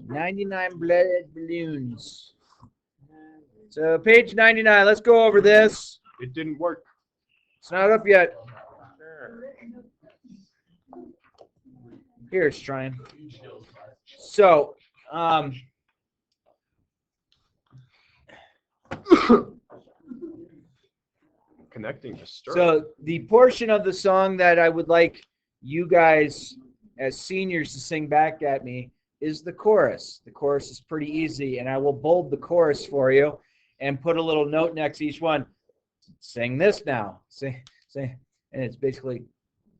99 blood balloons. So page 99. Let's go over this. It didn't work. It's not up yet. Here it's trying. So, Connecting to Stir. so the portion of the song that I would like you guys as seniors to sing back at me is the chorus. The chorus is pretty easy, and I will bold the chorus for you and put a little note next to each one. Sing this now. Sing, and it's basically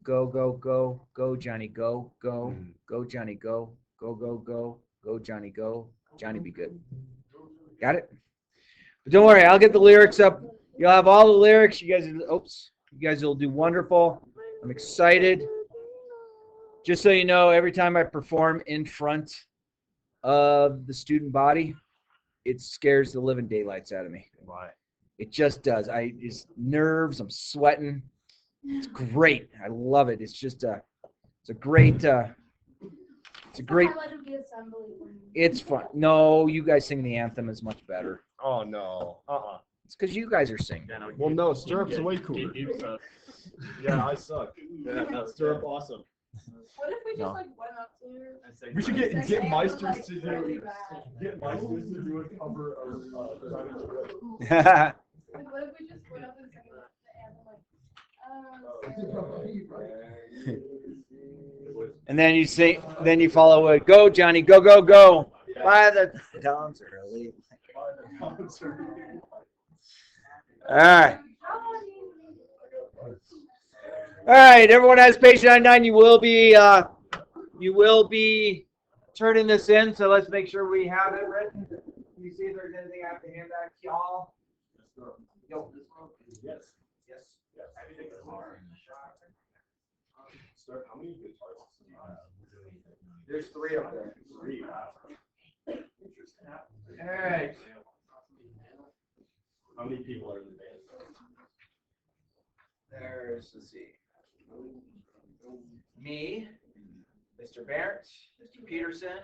go, go, go, go, Johnny, go, go, go, Johnny, go, go, go, go, go, Johnny, go, Johnny, be good. Got it? But don't worry, I'll get the lyrics up. You'll have all the lyrics. You guys will do wonderful. I'm excited. Just so you know, every time I perform in front of the student body, it scares the living daylights out of me. Why? It just does. It's nerves. I'm sweating. It's great. I love it. It's a great. It's fun. No, you guys singing the anthem is much better. Oh no. It's because you guys are singing. Well, no, Stirrup's way cooler. Yeah, I suck. Yeah, Stirrup awesome. What if we just went up there? We should get Meisters to do a cover of Like, what if we just went up and sang the anthem, And then you say, then you follow it. Go, Johnny, go, go, go. By the dawn's early. All right. All right, everyone has page 99. You will be turning this in, so let's make sure we have it written. Can you see if there's anything I have to hand back to y'all? Yes. How many guitars? There's 3 up there. All right. How many people are in the band? Let's see. Me, Mr. Barrett, Mr. Peterson,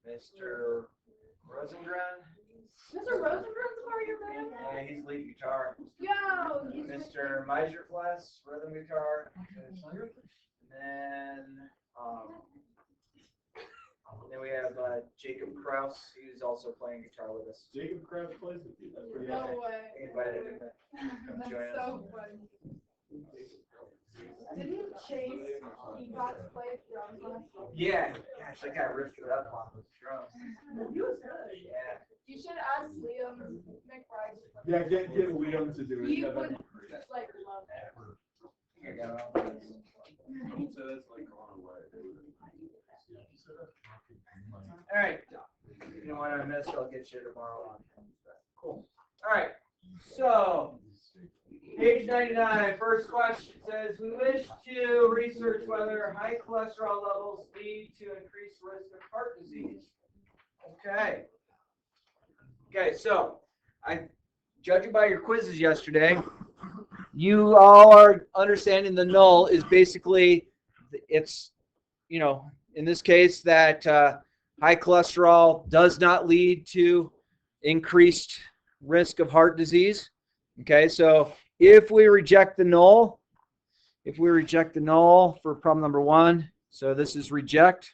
Mr. Rosengren. Mr. Rosengrun's part of your band? Yeah, he's lead guitar. Yo! Mr. Meiserfless, rhythm guitar. And then we have Jacob Kraus. He's also playing guitar with us. Jacob Kraus plays with you. That's pretty No awesome. way. I invited him to come That's join us. so funny. Didn't Chase Ebot play drums last night? Yeah, gosh, that guy ripped it up off his drums. He was good. Yeah. You should ask Liam McBride. Yeah, get Liam to do it. He Yeah, would that'd be like love it. I got all this. All right. You know what I missed? I'll get you tomorrow on. Cool. All right. So, page 99, first question says, we wish to research whether high cholesterol levels lead to increased risk of heart disease. Okay. Okay, so, judging by your quizzes yesterday, you all are understanding the null is basically, it's, in this case, that high cholesterol does not lead to increased risk of heart disease. Okay, so if we reject the null for problem number 1, so this is reject,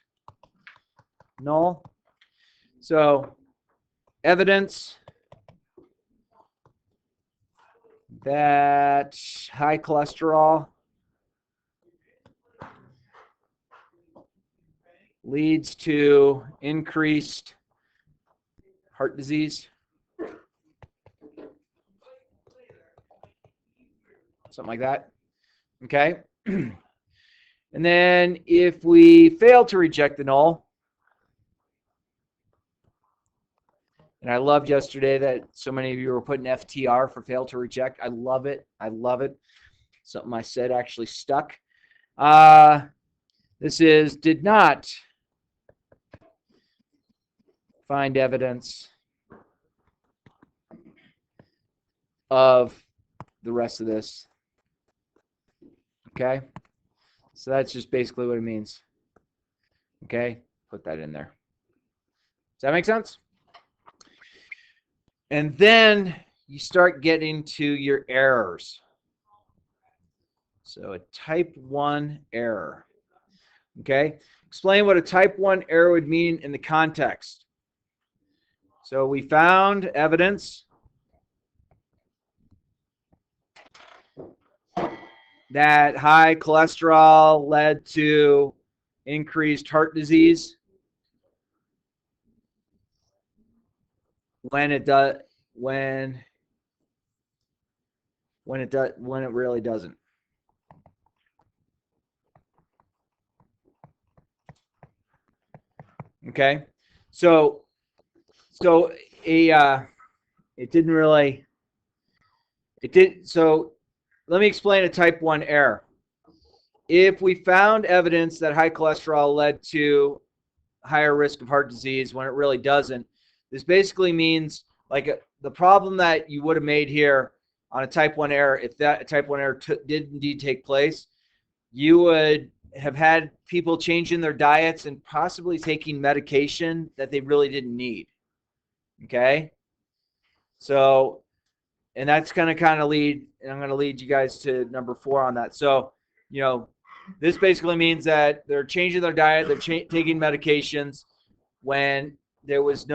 null. So evidence that high cholesterol leads to increased heart disease. Something like that. Okay. And then if we fail to reject the null, and I loved yesterday that so many of you were putting FTR for fail to reject. I love it. I love it. Something I said actually stuck. This is did not find evidence of the rest of this. Okay? So that's just basically what it means. Okay? put that in there. Does that make sense? And then you start getting to your errors. So a type 1 error. Okay? Explain what a type 1 error would mean in the context. So we found evidence that high cholesterol led to increased heart disease when it really doesn't. Okay, so it didn't really. It did. So let me explain a type 1 error. If we found evidence that high cholesterol led to higher risk of heart disease when it really doesn't, this basically means like the problem that you would have made here on a type 1 error, if that type 1 error did indeed take place, you would have had people changing their diets and possibly taking medication that they really didn't need. Okay? So, and that's going to kind of lead, and I'm going to lead you guys to number 4 on that. So, this basically means that they're changing their diet, they're taking medications when there was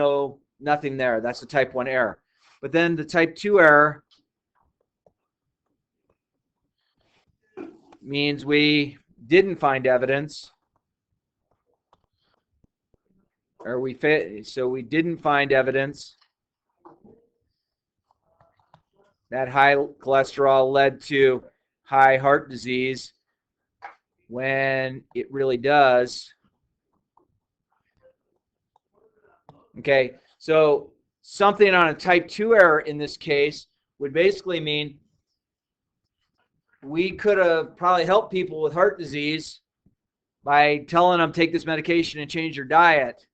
nothing there. That's a type 1 error. But then the type 2 error means we didn't find evidence, or we didn't find evidence that high cholesterol led to high heart disease when it really does. Okay, so something on a type 2 error in this case would basically mean we could have probably helped people with heart disease by telling them take this medication and change your diet.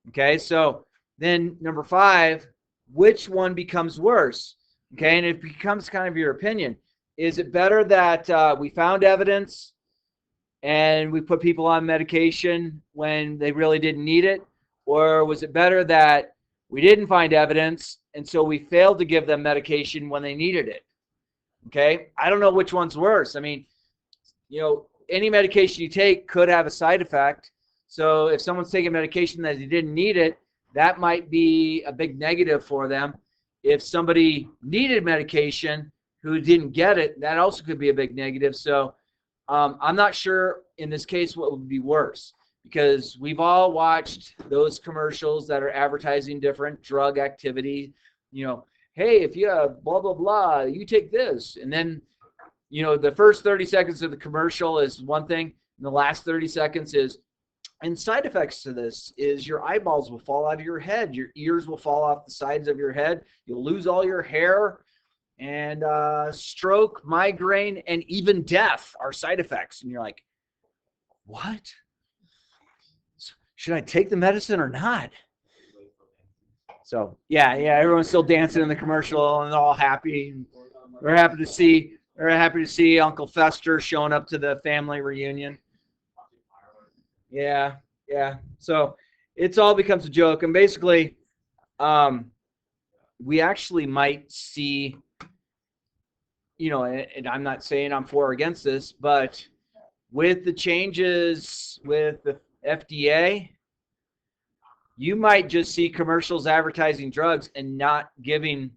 Okay, so then number 5, which one becomes worse? Okay, and it becomes kind of your opinion. Is it better that we found evidence and we put people on medication when they really didn't need it? Or was it better that we didn't find evidence and so we failed to give them medication when they needed it? Okay, I don't know which one's worse. I mean, any medication you take could have a side effect. So if someone's taking medication that they didn't need it, that might be a big negative for them. If somebody needed medication who didn't get it, that also could be a big negative. So I'm not sure in this case what would be worse, because we've all watched those commercials that are advertising different drug activity. Hey, if you have blah, blah, blah, you take this. And then, the first 30 seconds of the commercial is one thing, and the last 30 seconds is, and side effects to this is your eyeballs will fall out of your head, your ears will fall off the sides of your head, you'll lose all your hair, and stroke, migraine, and even death are side effects. And you're like, what? Should I take the medicine or not? So yeah, everyone's still dancing in the commercial and they're all happy. We're happy to see Uncle Fester showing up to the family reunion. Yeah. So it's all becomes a joke, and basically, we actually might see, and I'm not saying I'm for or against this, but with the changes with the FDA, you might just see commercials advertising drugs and not giving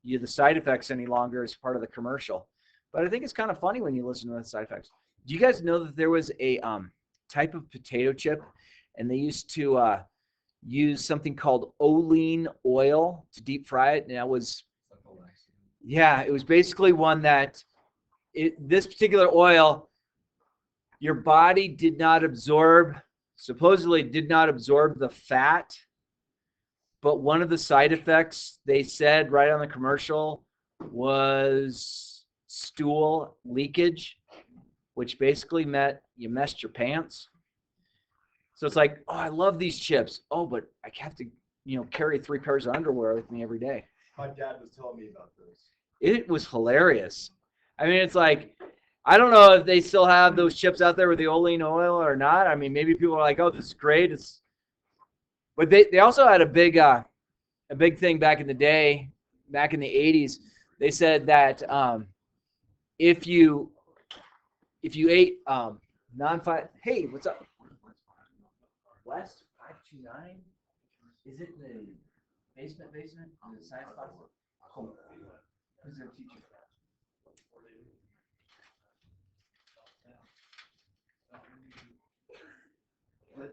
you the side effects any longer as part of the commercial. But I think it's kind of funny when you listen to the side effects. Do you guys know that there was a type of potato chip, and they used to use something called Olean oil to deep fry it? And that was, it was basically one that this particular oil, your body supposedly did not absorb the fat, but one of the side effects they said right on the commercial was stool leakage, which basically meant you messed your pants. So it's like, oh, I love these chips. Oh, but I have to, carry 3 pairs of underwear with me every day. My dad was telling me about this. It was hilarious. I mean, it's like, I don't know if they still have those chips out there with the Olean oil or not. I mean, maybe people are like, oh, this is great. It's But they also had a big thing back in the day, back in the 80s. They said that if you ate non-fat, hey, what's up? West 529? Is it the basement? The science class? Cool. Who's their teacher?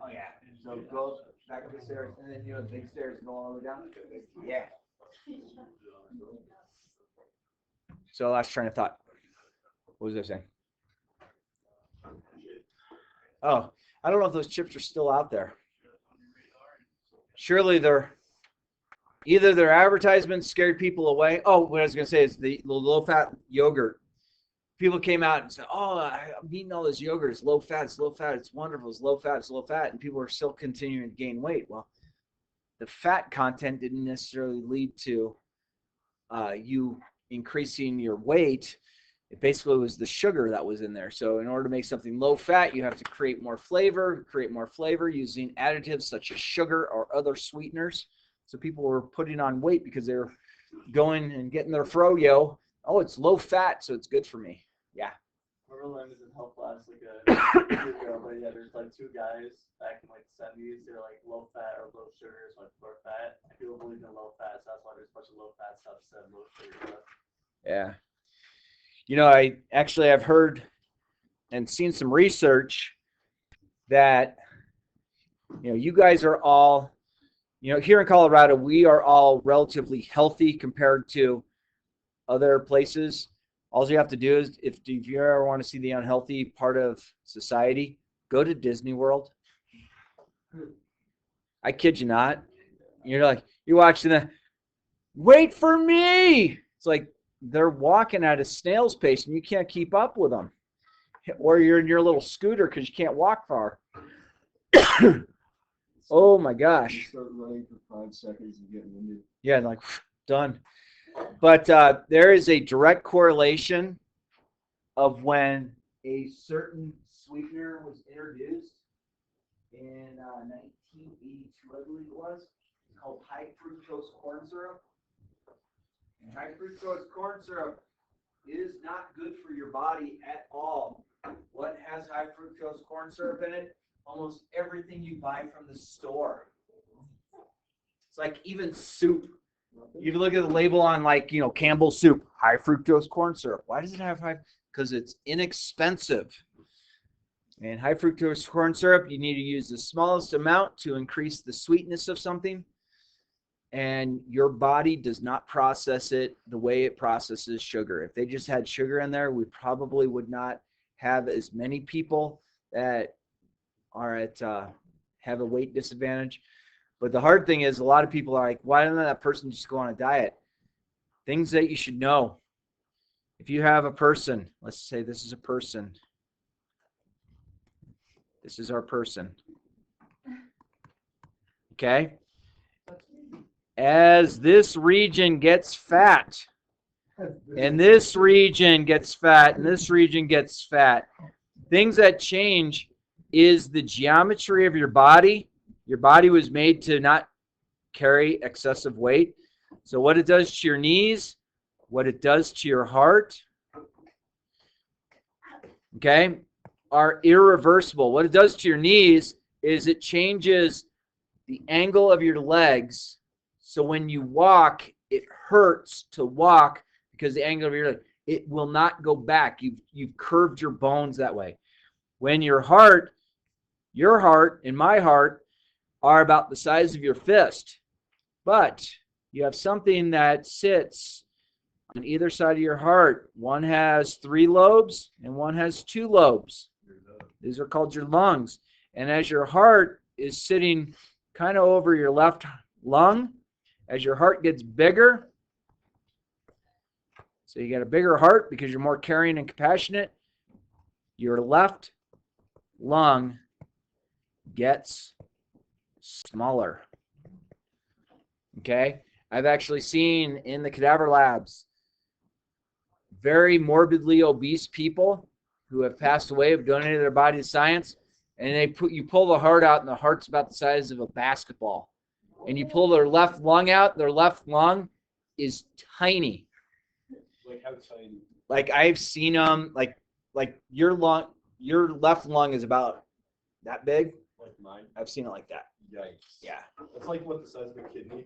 Oh yeah. So go back up the stairs, and then the big stairs go all the way down. Yeah. So last train of thought. What was I saying? Oh, I don't know if those chips are still out there. Surely either their advertisements scared people away. Oh, what I was going to say is the low-fat yogurt. People came out and said, "Oh, I'm eating all this yogurt. It's low fat. It's low fat. It's wonderful. It's low fat. It's low fat." And people are still continuing to gain weight. Well, the fat content didn't necessarily lead to you increasing your weight. It basically was the sugar that was in there. So in order to make something low fat, you have to create more flavor using additives such as sugar or other sweeteners. So people were putting on weight because they were going and getting their froyo. Oh, it's low fat, so it's good for me. Yeah. I remember when I was in health class like a year ago, but yeah, there's like two guys back in like the 70s. They're like low fat or low sugar, so like low fat. And people believe in low fat, so that's why there's a bunch of low fat stuff instead of low sugar stuff. Yeah. I've heard and seen some research that, you guys are all, here in Colorado, we are all relatively healthy compared to other places. All you have to do is, if you ever want to see the unhealthy part of society, go to Disney World. I kid you not. You're watching wait for me. It's like they're walking at a snail's pace and you can't keep up with them. Or you're in your little scooter because you can't walk far. Oh my gosh. You start running for 5 seconds and get winded. Yeah, like done. But there is a direct correlation of when a certain sweetener was introduced in 1982, I believe it was. It's called high fructose corn syrup. And high fructose corn syrup is not good for your body at all. What has high fructose corn syrup in it? Almost everything you buy from the store. It's like even soup. You look at the label on Campbell's soup, high fructose corn syrup. Why does it have high? Because it's inexpensive. And high fructose corn syrup, you need to use the smallest amount to increase the sweetness of something. And your body does not process it the way it processes sugar. If they just had sugar in there, we probably would not have as many people that are have a weight disadvantage. But the hard thing is, a lot of people are like, why doesn't that person just go on a diet? Things that you should know. If you have a person, let's say this is a person. This is our person. Okay? As this region gets fat, and this region gets fat, and this region gets fat, things that change is the geometry of your body. Your body was made to not carry excessive weight. So what it does to your knees, what it does to your heart, okay, are irreversible. What it does to your knees is it changes the angle of your legs. So when you walk, it hurts to walk because the angle of your leg, it will not go back. You've curved your bones that way. When your heart and my heart are about the size of your fist, but you have something that sits on either side of your heart. One has 3 lobes and one has 2 lobes. These are called your lungs. And as your heart is sitting kind of over your left lung, as your heart gets bigger, so you got a bigger heart because you're more caring and compassionate, your left lung gets smaller. Okay? I've actually seen in the cadaver labs very morbidly obese people who have passed away, have donated their body to science, and you pull the heart out and the heart's about the size of a basketball. and you pull their left lung out, their left lung is tiny. Like how tiny? Like I've seen them, like your left lung is about that big. Like mine? I've seen it like that. Yikes. Yeah. That's like what the size of a kidney?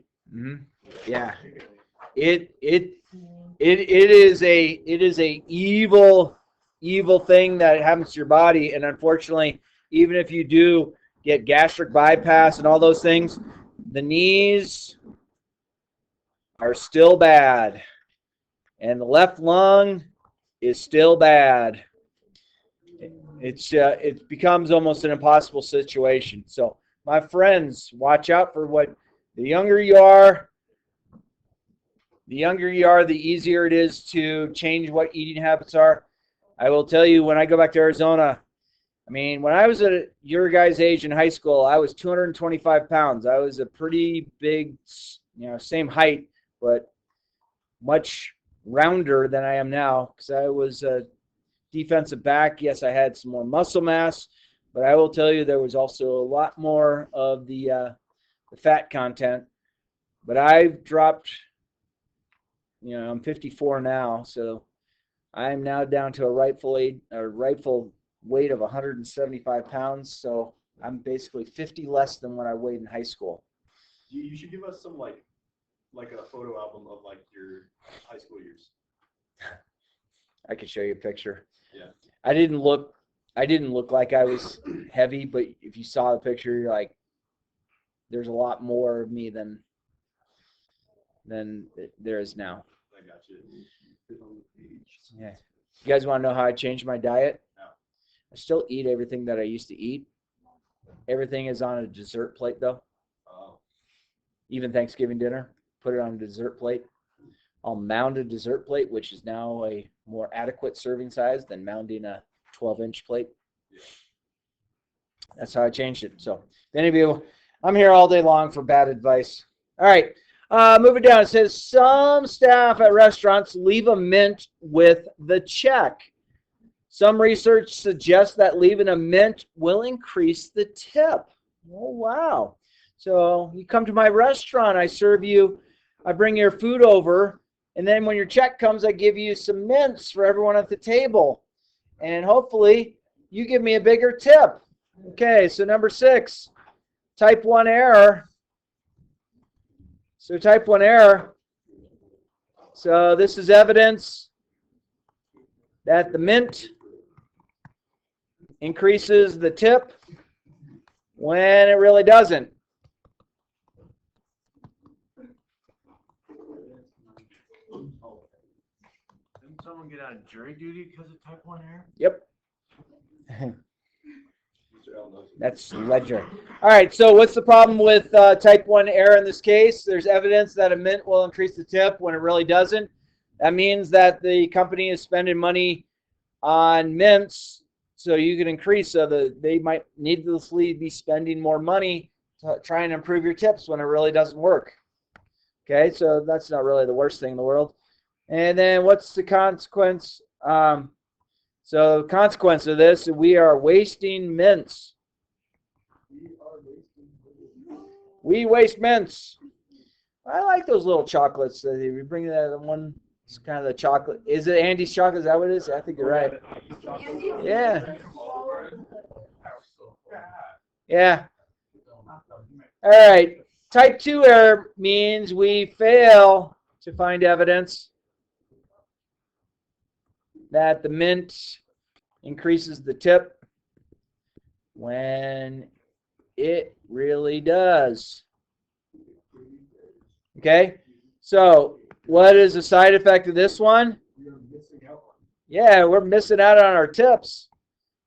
Yeah. It is a evil thing that happens to your body, and unfortunately, even if you do get gastric bypass and all those things, the knees are still bad, and the left lung is still bad. It becomes almost an impossible situation. So, my friends, watch out for what the younger you are. The younger you are, the easier it is to change what eating habits are. I will tell you, when I go back to Arizona, I mean, when I was at your guys' age in high school, I was 225 pounds. I was a pretty big, same height, but much rounder than I am now because I was a defensive back. Yes, I had some more muscle mass, but I will tell you there was also a lot more of the fat content. But I've dropped, I'm 54 now, so I'm now down to a rightful weight of 175 pounds. So I'm basically 50 less than what I weighed in high school. You should give us some like a photo album of like your high school years. I could show you a picture. Yeah. I didn't look like I was heavy, but if you saw the picture, you're like, there's a lot more of me than there is now. I got you. Yeah. You guys want to know how I changed my diet? No. I still eat everything that I used to eat. Everything is on a dessert plate, though. Oh. Even Thanksgiving dinner, put it on a dessert plate. I'll mound a dessert plate, which is now a more adequate serving size than mounding a 12-inch plate. Yeah. That's how I changed it. So, if any of you, I'm here all day long for bad advice. All right. Moving down, it says some staff at restaurants leave a mint with the check. Some research suggests that leaving a mint will increase the tip. Oh, wow. So you come to my restaurant, I bring your food over, and then when your check comes, I give you some mints for everyone at the table. And hopefully you give me a bigger tip. Okay, so number 6, type 1 error. So type 1 error. So this is evidence that the mint increases the tip when it really doesn't. Didn't someone get on jury duty because of type 1 error? Yep. That's Ledger. All right, so what's the problem with type 1 error in this case? There's evidence that a mint will increase the tip when it really doesn't. That means that the company is spending money on mints so you can increase. So they might needlessly be spending more money to try and improve your tips when it really doesn't work. Okay, so that's not really the worst thing in the world. And then what's the consequence? So the consequence of this, we are wasting mints. We waste mints. I like those little chocolates. We bring that one. It's kind of the chocolate. Is it Andy's chocolate? Is that what it is? I think you're right. Yeah. Yeah. All right. Type 2 error means we fail to find evidence that the mint increases the tip when it really does. Okay? So, what is the side effect of this one? Yeah, we're missing out on our tips.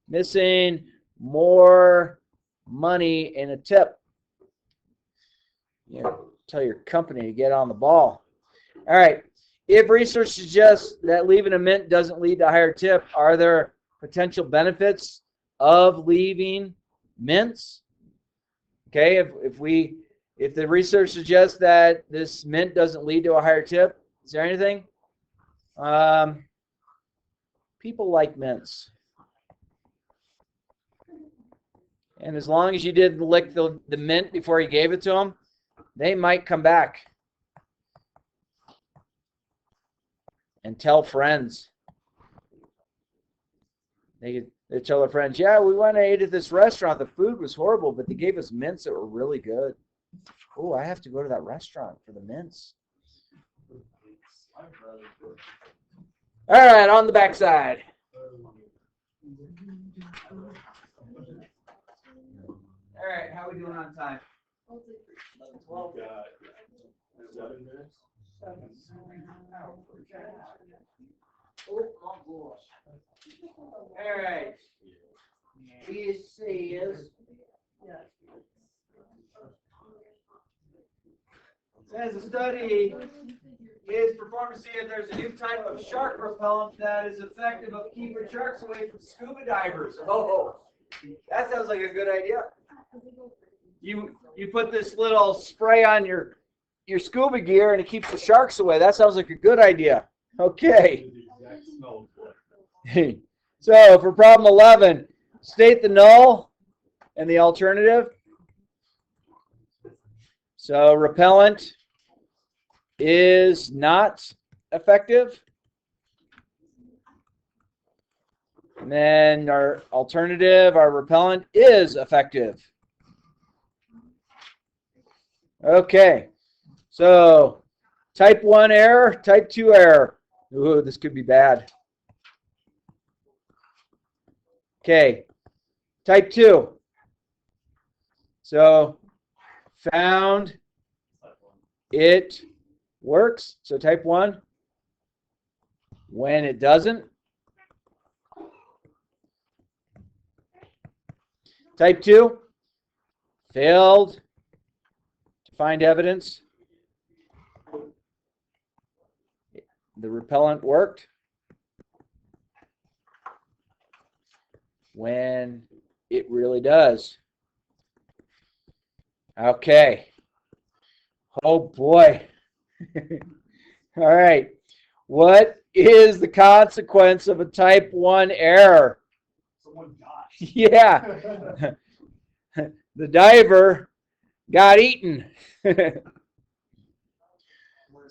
Missing more money in a tip. Tell your company to get on the ball. All right. If research suggests that leaving a mint doesn't lead to a higher tip, are there potential benefits of leaving mints? Okay, if the research suggests that this mint doesn't lead to a higher tip, is there anything? People like mints. And as long as you didn't lick the mint before you gave it to them, they might come back and tell friends. They tell their friends, yeah, we went and ate at this restaurant. The food was horrible, but they gave us mints that were really good. Oh, I have to go to that restaurant for the mints. All right, on the backside. All right, how are we doing on time? 12. 7 minutes. All right. He says, says the study is performed to see if there's a new type of shark repellent that is effective of keeping sharks away from scuba divers. Oh, that sounds like a good idea. You put this little spray on your scuba gear and it keeps the sharks away. That sounds like a good idea. Okay. So for problem 11, state the null and the alternative. So repellent is not effective. And then our alternative, our repellent is effective. Okay. So type 1 error, type 2 error. Ooh, this could be bad. Okay. Type 2. So found it works. So type 1. When it doesn't. Type 2. Failed to find evidence. The repellent worked. When it really does. Okay. Oh boy. All right. What is the consequence of a type 1 error? Someone died. Yeah. The diver got eaten. It's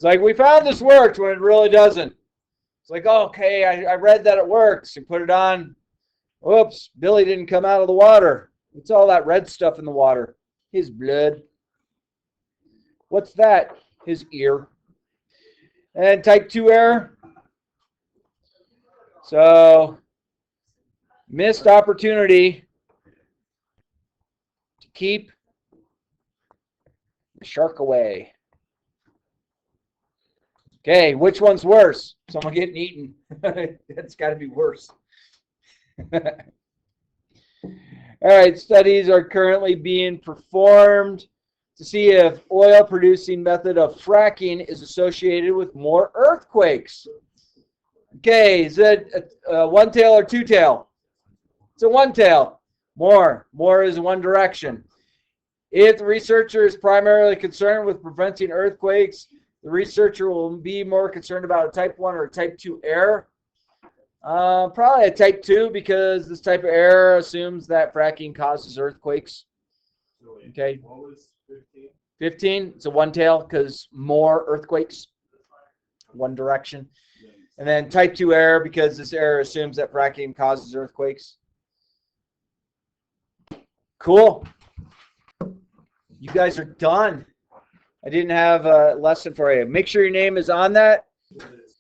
like, we found this worked when it really doesn't. It's like, okay, I read that it works. You put it on. Oops, Billy didn't come out of the water. It's all that red stuff in the water. His blood. What's that? His ear. And type 2 error. So, missed opportunity to keep the shark away. Okay, which one's worse? Someone getting eaten. That's got to be worse. All right, studies are currently being performed to see if oil-producing method of fracking is associated with more earthquakes. Okay, is it a one-tail or two-tail? It's a one-tail. More is one direction. If the researcher is primarily concerned with preventing earthquakes, the researcher will be more concerned about a type 1 or a type 2 error. Probably a type 2 because this type of error assumes that fracking causes earthquakes. Okay. What was 15? 15, it's a one-tail because more earthquakes. One direction. And then type 2 error because this error assumes that fracking causes earthquakes. Cool. You guys are done. I didn't have a lesson for you. Make sure your name is on that.